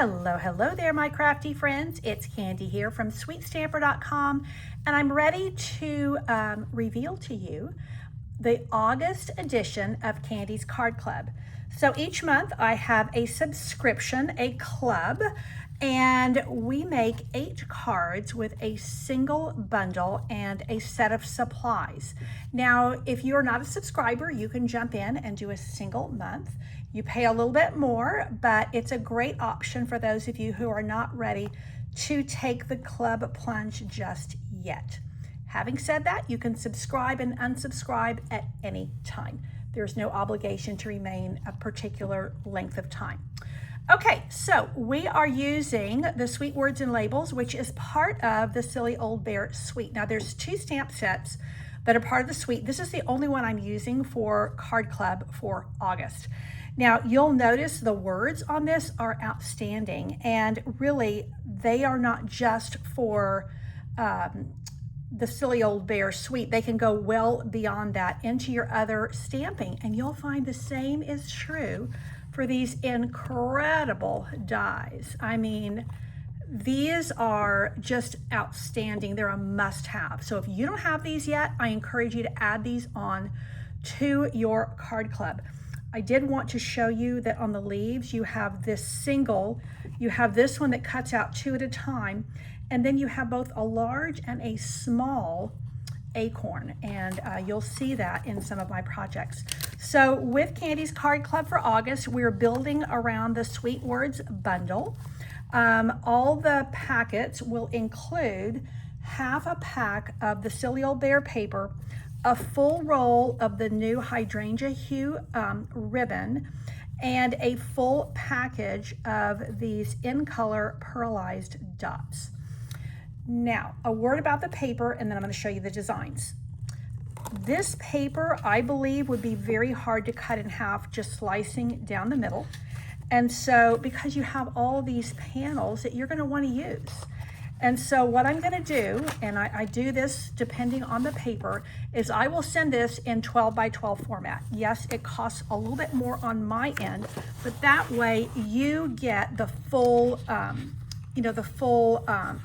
Hello, hello there, my crafty friends. It's Candy here from sweetstamper.com, and I'm ready to reveal to you the August edition of Candy's Card Club. So each month I have a subscription, a club, and we make 8 cards with a single bundle and a set of supplies. Now, if you're not a subscriber, you can jump in and do a single month. You pay a little bit more, but it's a great option for those of you who are not ready to take the club plunge just yet. Having said that, you can subscribe and unsubscribe at any time. There's no obligation to remain a particular length of time. Okay, so we are using the Sweet Words and Labels, which is part of the Silly Old Bear Suite. Now there's 2 stamp sets that are part of the suite. This is the only one I'm using for Card Club for August. Now you'll notice the words on this are outstanding, and really they are not just for the Silly Old Bear Suite. They can go well beyond that into your other stamping, and you'll find the same is true for these incredible dies. I mean, these are just outstanding. They're a must-have. So if you don't have these yet, I encourage you to add these on to your card club. I did want to show you that on the leaves, you have this single, you have this one that cuts out 2 at a time, and then you have both a large and a small acorn, and you'll see that in some of my projects. So with Candy's Card Club for August, we're building around the Sweet Words bundle. All the packets will include half a pack of the Silly Old Bear paper, a full roll of the new hydrangea hue ribbon, and a full package of these in color pearlized dots. Now, a word about the paper, and then I'm going to show you the designs. This paper, I believe, would be very hard to cut in half just slicing down the middle. And so, because you have all these panels that you're going to want to use. And so what I'm going to do, and I do this depending on the paper, is I will send this in 12 by 12 format. Yes, it costs a little bit more on my end, but that way you get the full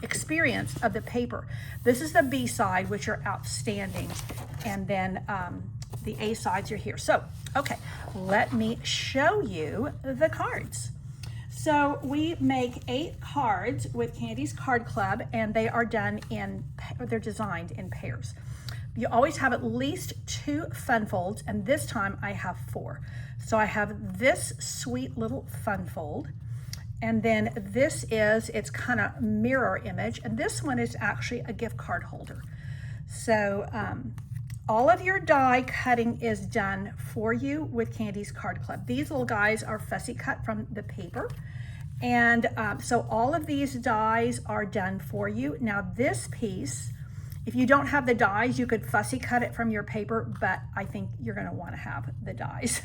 experience of the paper. This is the B side, which are outstanding, and then the A sides are here. So, okay, let me show you the cards. So we make 8 cards with Candy's Card Club, and they are they're designed in pairs. You always have at least 2 fun folds, and this time I have 4. So I have this sweet little fun fold, and then it's kind of mirror image, and this one is actually a gift card holder. So all of your die cutting is done for you with Candy's Card Club. These little guys are fussy cut from the paper, and so all of these dies are done for you. Now this piece, if you don't have the dies, you could fussy cut it from your paper, but I think you're going to want to have the dies.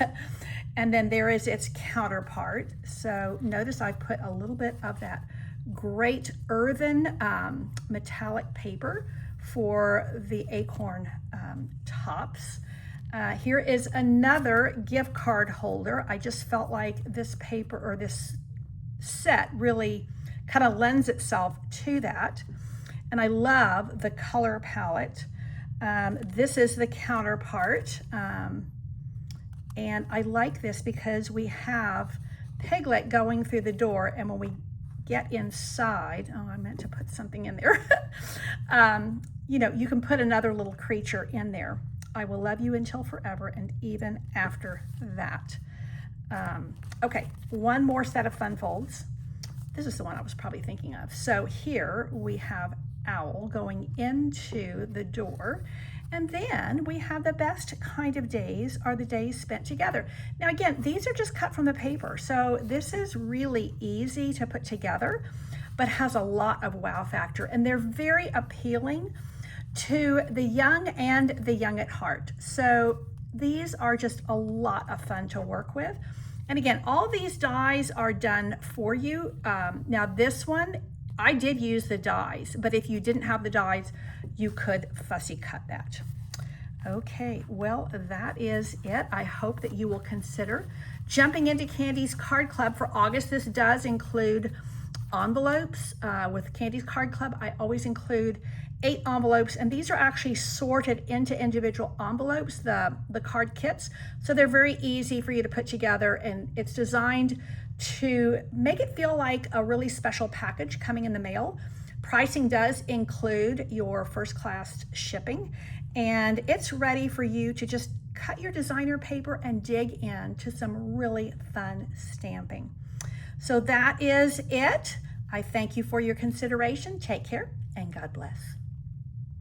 And then there is its counterpart. So notice I put a little bit of that great earthen metallic paper for the acorn tops. Here is another gift card holder. I just felt like this paper, or this set, really kind of lends itself to that. And I love the color palette. This is the counterpart. And I like this because we have Piglet going through the door, and when we get inside, oh, I meant to put something in there. You can put another little creature in there. I will love you until forever and even after that. Okay, one more set of fun folds. This is the one I was probably thinking of. So here we have Owl going into the door, and then we have the best kind of days are the days spent together. Now again, these are just cut from the paper, so this is really easy to put together, but has a lot of wow factor, and they're very appealing to the young and the young at heart. So these are just a lot of fun to work with. And again, all these dies are done for you. Now this one, I did use the dies, but if you didn't have the dies, you could fussy cut that. Okay, well, that is it. I hope that you will consider Jumping into Candy's Card Club for August, this does include envelopes. With Candy's Card Club, I always include 8 envelopes, and these are actually sorted into individual envelopes, the card kits, so they're very easy for you to put together, and it's designed to make it feel like a really special package coming in the mail. Pricing does include your first class shipping, and it's ready for you to just cut your designer paper and dig into some really fun stamping. So that is it. I thank you for your consideration. Take care and God bless.